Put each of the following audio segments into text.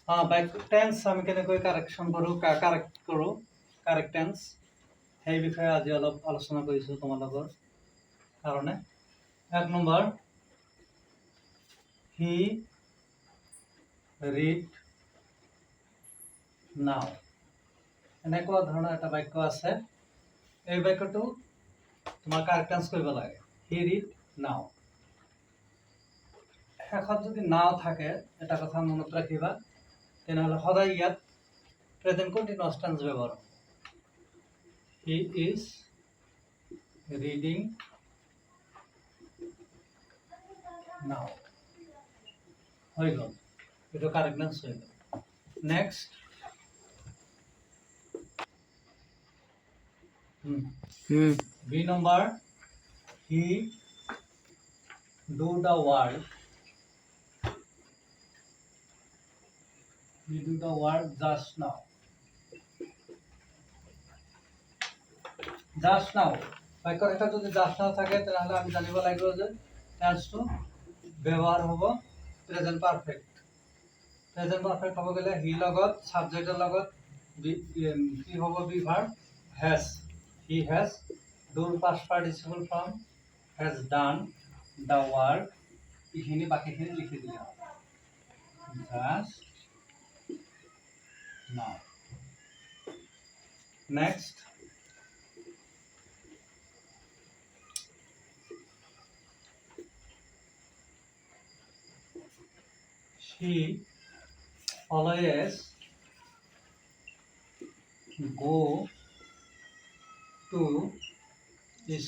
By tense আমি কেনেকৈ correction কৰোঁ কাৰেক্ট টেন্স সেই বিষয়ে আজি অলপ আলোচনা কৰিছোঁ তোমালোকৰ কাৰণে। 1 নম্বৰ, হি ৰিড নাও। এনেকুৱা ধৰণৰ এটা বাক্য আছে। এই বাক্যটো তোমাৰ কাৰেক্ট টেন্স কৰিব লাগে। হি ৰিড নাও। শেষত যদি নাও থাকে এটা কথা মনত ৰাখিবা, তেনেহ'লে সদায় ইয়াত প্ৰেজেন্ট কণ্টিনিউয়াছ টেন্স ব্যৱহাৰ হ'ব। He is reading now. হৈ গ'ল, এইটো কাৰেক্ট টেন্স হৈ গ'ল। Next, B number, he do the work just now. Just now বাক্যৰ এটা যদি just now থাকে তেনেহ'লে আমি জানিব লাগিব যে টেন্সটো ব্যৱহাৰ হ'ব প্ৰেজেন্ট পাৰফেক্ট। প্ৰেজেন্ট পাৰফেক্ট হ'ব গ'লে হি লগত সাবজেক্টৰ লগত কি হ'ব? Be verb has. He has do past participle form has done the work। এইখিনি বাকিখিনি লিখি দিলে হ'ব just now. Next, she always go to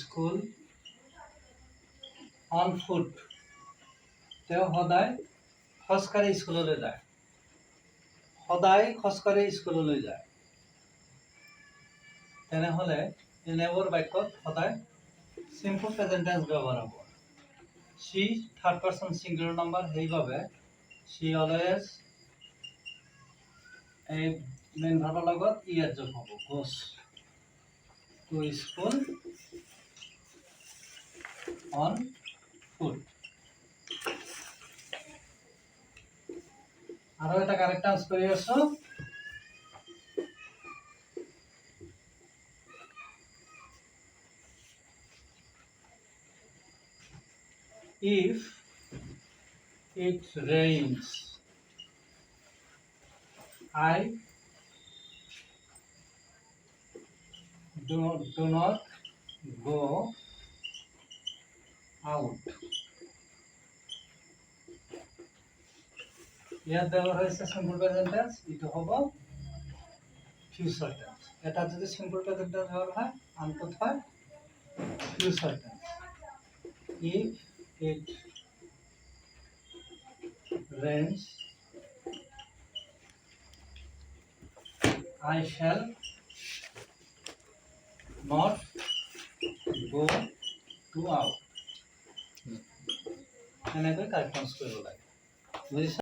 school on foot. তেওঁ সদায় খোজকাঢ়ি স্কুললৈ যায়। সদায় খোজকাঢ়ি স্কুললৈ যায়। তেনেহ'লে এনেবোৰ বাক্যত সদায় চিম্পল প্ৰেজেন্ট টেন্স ব্যৱহাৰ হ'ব। she third person singular number, সেইবাবে she always এই মেইন ভাৰ্বৰ লগত ই যোগ হ'ব, goes to school on foot। আৰু এটা কাৰেক্ট টেন্স কৰি আছো। If it rains, I do not go out। ইয়াত ব্যৱহাৰ হৈছে সিম্পল প্ৰেজেন্ট টেন্স, এইটো হ'ব ফিউচাৰ টেন্স। এটা যদি সিম্পল প্ৰেজেন্ট টেন্স ব্যৱহাৰ হয়, আনটোত হয় future tense. If it rains, I shall not go to out। এনেকৈ কাৰেক্ট টেন্স কৰিব লাগে, বুজিছা?